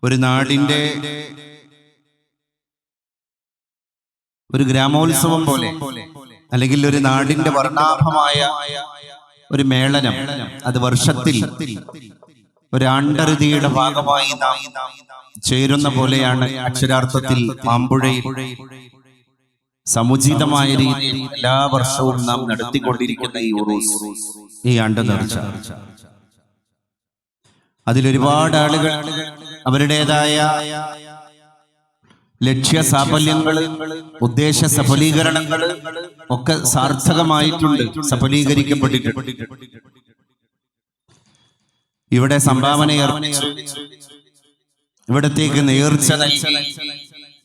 ഒരു നാടിൻ്റെ ഒരു ഗ്രാമോത്സവം പോലെ, അല്ലെങ്കിൽ ഒരു നാടിൻ്റെ വർണ്ണാഭമായ ഒരു മേളനം, അത് വർഷത്തിൽ ഒരാണ്ടറുതിയുടെ ഭാഗമായി നാം ചേരുന്ന പോലെയാണ് അക്ഷരാർത്ഥത്തിൽ മാമ്പുഴയിൽ സമുചിതമായ രീതിയിൽ എല്ലാ വർഷവും നാം നടത്തിക്കൊണ്ടിരിക്കുന്ന ഈ ഉറൂസ്, ഈ ആണ്ട് നേർച്ച. അതിലൊരുപാട് ആളുകൾ അവരുടേതായ ലക്ഷ്യ സാഫല്യങ്ങൾ, ഉദ്ദേശ സഫലീകരണങ്ങൾ ഒക്കെ സാർത്ഥകമായിട്ടുണ്ട്, സഫലീകരിക്കപ്പെട്ടിട്ടുണ്ട്. ഇവിടെ സംഭാവന അർപ്പിച്ചു, ഇവിടത്തേക്ക് നേർച്ച നൽകി,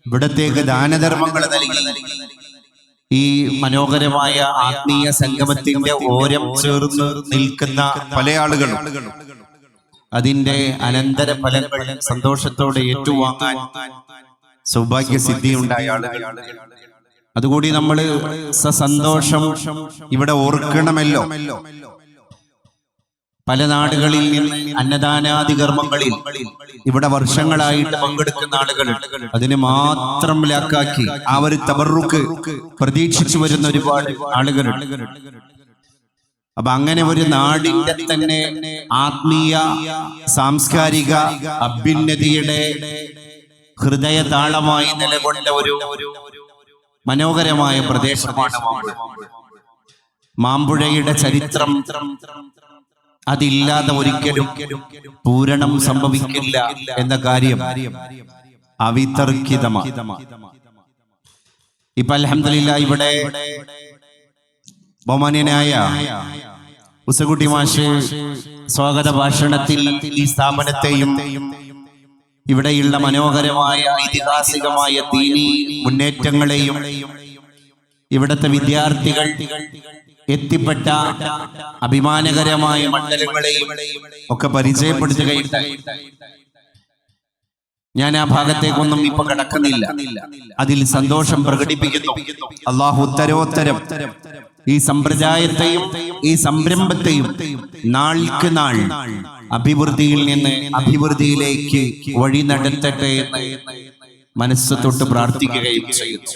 ഇവിടത്തേക്ക് ദാനധർമ്മങ്ങൾ നൽകി, ഈ മനോഹരമായ ആത്മീയ സംഗമത്തിന്റെ ഓരം ചേർന്ന് നിൽക്കുന്ന പല ആളുകളും അതിന്റെ അനന്തര ഫലങ്ങൾ സന്തോഷത്തോടെ ഏറ്റുവാങ്ങാൻ സൗഭാഗ്യസിദ്ധിയുണ്ടായ ആളുകൾ. അതുകൂടി നമ്മൾ സന്തോഷം ഇവിടെ ഓർക്കണമല്ലോ. പല നാടുകളിൽ നിന്ന് അന്നദാനാദി കർമ്മങ്ങളിൽ ഇവിടെ വർഷങ്ങളായിട്ട് പങ്കെടുക്കുന്ന ആളുകൾ അതിന് മാത്രം ലാക്കാക്കി ആ ഒരു തബറുക്ക് പ്രതീക്ഷിച്ചു വരുന്ന ഒരുപാട് ആളുകൾ. അപ്പൊ അങ്ങനെ ഒരു നാടിന്റെ തന്നെ ആത്മീയ സാംസ്കാരിക അഭ്യുന്നതിയുടെ ഹൃദയ താളമായി നിലകൊണ്ട ഒരു മനോഹരമായ പ്രദേശമാണ് മാമ്പുഴയുടെ ചരിത്രം. അതില്ലാതെ ഒരിക്കലും പൂരണം സംഭവിക്കില്ല എന്ന കാര്യം അവിതർക്കിതമാണ്. ഇപ്പൊ അൽഹംദുലില്ലാഹ് ഇവിടെ ബഹുമാന്യനായ ഉസകുട്ടി മാഷ് സ്വാഗത ഭാഷണത്തിൽ ഈ സ്ഥാപനത്തെയും ഇവിടെയുള്ള മനോഹരമായ ഐതിഹാസികമായ ദീനി മുന്നേറ്റങ്ങളെയും ഇവിടുത്തെ വിദ്യാർത്ഥികൾ എത്തിപ്പെട്ട അഭിമാനകരമായ മണ്ഡലങ്ങളെയും ഒക്കെ പരിചയപ്പെടുത്തുകയുണ്ടായി. ഞാൻ ആ ഭാഗത്തേക്കൊന്നും ഇപ്പൊ കടക്കുന്നില്ല. അതിൽ സന്തോഷം പ്രകടിപ്പിക്കുന്നു. അള്ളാഹു ഉത്തരോത്തരം ഈ സമ്പ്രദായത്തെയും ഈ സംരംഭത്തെയും നാൾക്ക് നാൾ അഭിവൃദ്ധിയിൽ നിന്ന് അഭിവൃദ്ധിയിലേക്ക് വഴി നടത്തട്ടെ എന്ന് മനസ്സ് തൊട്ട് പ്രാർത്ഥിക്കുകയും ചെയ്യുന്നു.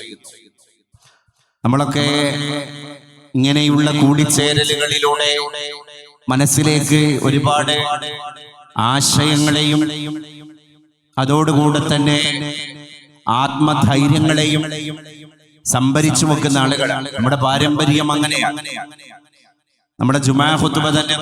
നമ്മളൊക്കെ ഇങ്ങനെയുള്ള കൂടിച്ചേരലുകളിലൂടെ മനസ്സിലേക്ക് ഒരുപാട് ആശയങ്ങളെയും അതോടുകൂടെ തന്നെ ആത്മധൈര്യങ്ങളെയും സംഭരിച്ചു വെക്കുന്ന ആളുകളാണ്. നമ്മുടെ പാരമ്പര്യം അങ്ങനെയാണ്. നമ്മുടെ ജുമാ ഖുതുബ തന്നെ